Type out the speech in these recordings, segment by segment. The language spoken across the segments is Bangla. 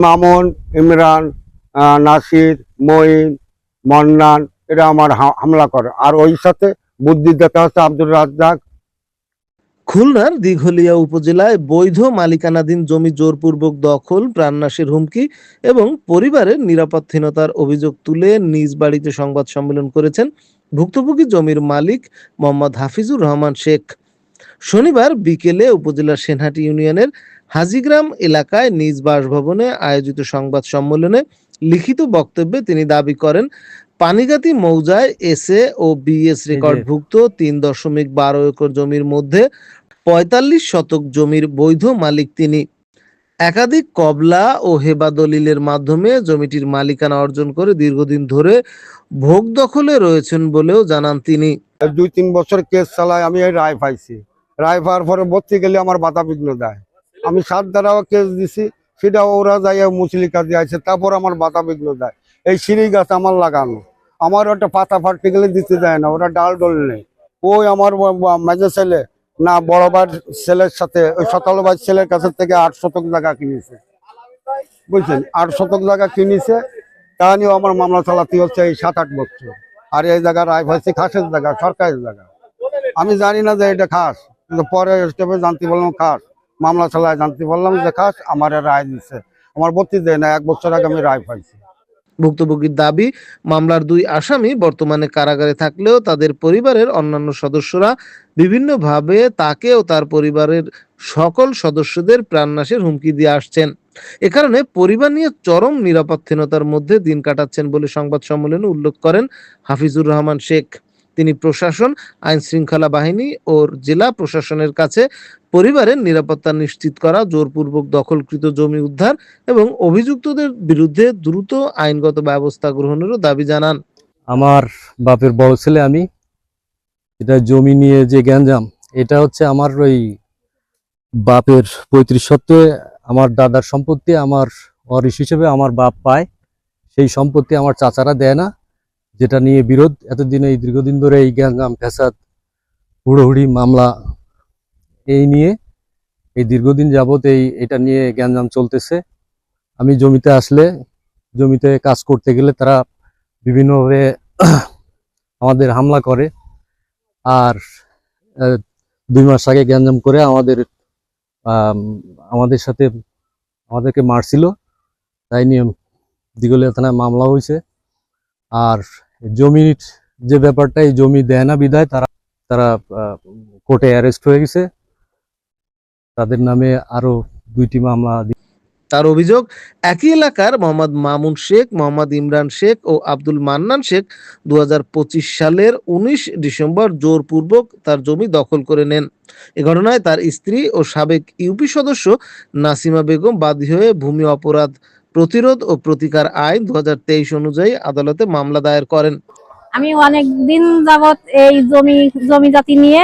মামুন, ইমরান, নাসির, মঈন, মন্নান এরা আমার হামলা করে। আর ওই সাথে বুদ্ধিদাতা হচ্ছে আব্দুর রাজ্জাক। খুলনার দিঘলিয়া উপজেলায় বৈধ মালিকানাধীন জমি জোরপূর্বক দখল, প্রাণনাশের হুমকি এবং পরিবারের নিরাপত্তাহীনতার অভিযোগ তুলে নিজ বাড়িতে সংবাদ সম্মেলন করেছেন ভুক্তভোগী জমির মালিক মোহাম্মদ হাফিজুর রহমান শেখ। শনিবার বিকেলে উপজেলার সেনহাটি ইউনিয়নের হাজীগ্রাম এলাকায় নিজ বাসভবনে আয়োজিত সংবাদ সম্মেলনে লিখিত বক্তব্যে তিনি দাবি করেন, পানিগাতি মৌজায় এসএ ও বিএস রেকর্ডভুক্ত 3.12 একর জমির মধ্যে 45 শতক জমির বৈধ মালিক তিনি। একাধিক কবলা ও হেবা দলিলের মাধ্যমে জমিটির মালিকানা অর্জন করে দীর্ঘদিন ধরে ভোগ দখলে রয়েছেন বলেও জানান তিনি। 2-3 বছর কেস চালায় আমি এই রায় পাইছি। রায় পাওয়ার পরে বর্তি গেলে আমার বাধা বিঘ্ন দেয়। আমি 7 দ্বারাও কেস দিছি, সেটা ওরা যাই মুচলিকা দিয়েছে, তারপর আমার বাধা বিঘ্ন দেয়। এই সিঁড়ি গাছ আমার লাগানো, আমার ওটা পাতা ফাটতে গেলে দিতে দেয় না, ওরা ডাল ডল নেই। ওই আমার মেজে ছেলে না বড় ভাই ছেলের সাথে ওই 17 ভাই ছেলের কাছে থেকে 8 শতক জায়গা কিনেছে, বুঝছেন? 8 শতক জায়গা কিনেছে, তা নিয়েও আমার মামলা চালাতে হচ্ছে এই 7-8 বছর। আর এই জায়গা রায় পাইছি খাসের জায়গা, সরকারের জায়গা। আমি জানি না যে এটা খাস, কিন্তু পরে স্টেপে জানতে বললাম খাস, মামলা চালায় জানতে বললাম যে খাস, আমার রায় দিচ্ছে। আমার বর্তি দেয় না, 1 বছর আগে আমি রায় পাইছি। ভুক্তভোগীর দাবি, মামলার 2 আসামি বর্তমানে কারাগারে থাকলেও তাদের পরিবারের অন্যান্য সদস্যরা বিভিন্নভাবে তাকে ও তার পরিবারের সকল সদস্যদের প্রাণনাশের হুমকি দিয়ে আসছেন। এ কারণে পরিবার নিয়ে চরম নিরাপত্তাহীনতার মধ্যে দিন কাটাচ্ছেন বলে সংবাদ সম্মেলনে উল্লেখ করেন হাফিজুর রহমান শেখ। তিনি প্রশাসন, আইন শৃঙ্খলা বাহিনী ও জেলা প্রশাসনের কাছে পরিবারের নিরাপত্তা নিশ্চিত করা, জোরপূর্বক দখলকৃত জমি উদ্ধার এবং অভিযুক্তদের বিরুদ্ধে দ্রুত আইনগত ব্যবস্থা গ্রহণেরও দাবি জানান। আমার বাপের বড় ছেলে আমি, এটা জমি নিয়ে যে গ্যাঞ্জাম, এটা হচ্ছে আমার ওই বাপের 35 শতকে আমার দাদার সম্পত্তি, আমার ওয়ারিশ হিসেবে আমার বাপ পায়। সেই সম্পত্তি আমার চাচারা দেয় না, যেটা নিয়ে বিরোধ। এতদিন এই দীর্ঘদিন ধরে এই গ্যাঞ্জাম ফ্যাসাদ হুড়োহুড়ি মামলা এই নিয়ে এই দীর্ঘদিন যাবত এটা নিয়ে গ্যাঞ্জাম চলতেছে। আমি জমিতে আসলে, জমিতে কাজ করতে গেলে তারা বিভিন্নভাবে আমাদের হামলা করে। আর 2 মাস আগে গ্যাঞ্জাম করে আমাদের সাথে আমাদেরকে মারছিল। তাই নিয়ে দিঘলিয়া থানায় মামলা হয়েছে। আর জমির যে ব্যাপারটা, এই জমি দেয় না বিধায় তারা কোর্টে অ্যারেস্ট হয়ে গেছে। তাদের নামে আরো 2টি মামলা। তার অভিযোগ, একই এলাকার মোহাম্মদ মামুন শেখ, মোহাম্মদ ইমরান শেখ ও আব্দুল মান্নান শেখ 2025 সালের 19 ডিসেম্বর জোরপূর্বক তার জমি দখল করে নেন। এ ঘটনায় তার স্ত্রী ও সাবেক ইউপি সদস্য নাসিমা বেগম বাদী হয়ে ভূমি অপরাধ প্রতিরোধ ও প্রতিকার আইন 2023 অনুযায়ী আদালতে মামলা দায়ের করেন। আমি অনেক দিন যাবত এই জমি জাতি নিয়ে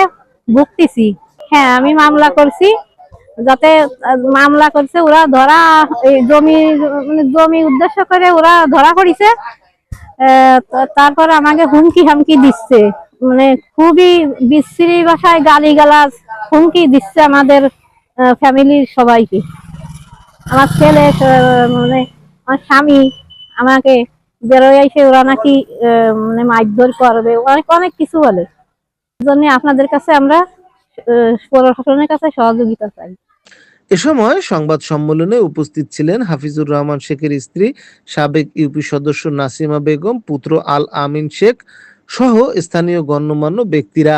ভুগতেছি। হ্যাঁ, আমি মামলা করছি, যাতে মামলা করছে ওরা ধরা, এই জমি উদ্দেশ্য করে ওরা ধরা করেছে। তারপর আমাকে হুমকি হামকি দিচ্ছে, মানে খুবই বিশ্রী ভাষায় গালিগালাজ হুমকি দিচ্ছে আমাদের ফ্যামিলির সবাইকে। আমার ছেলে, মানে আমার স্বামী আমাকে বেরোয় এসে ওরা নাকি মানে মারধর করবে, অনেক কিছু বলে। জন্য আপনাদের কাছে আমরা প্রশাসনের কাছে সহযোগিতা চাই। এ সময় সংবাদ সম্মেলনে উপস্থিত ছিলেন হাফিজুর রহমান শেখের স্ত্রী, সাবেক ইউপি সদস্য নাসিমা বেগম, পুত্র আল আমিন শেখ সহ স্থানীয় গণ্যমান্য ব্যক্তিরা।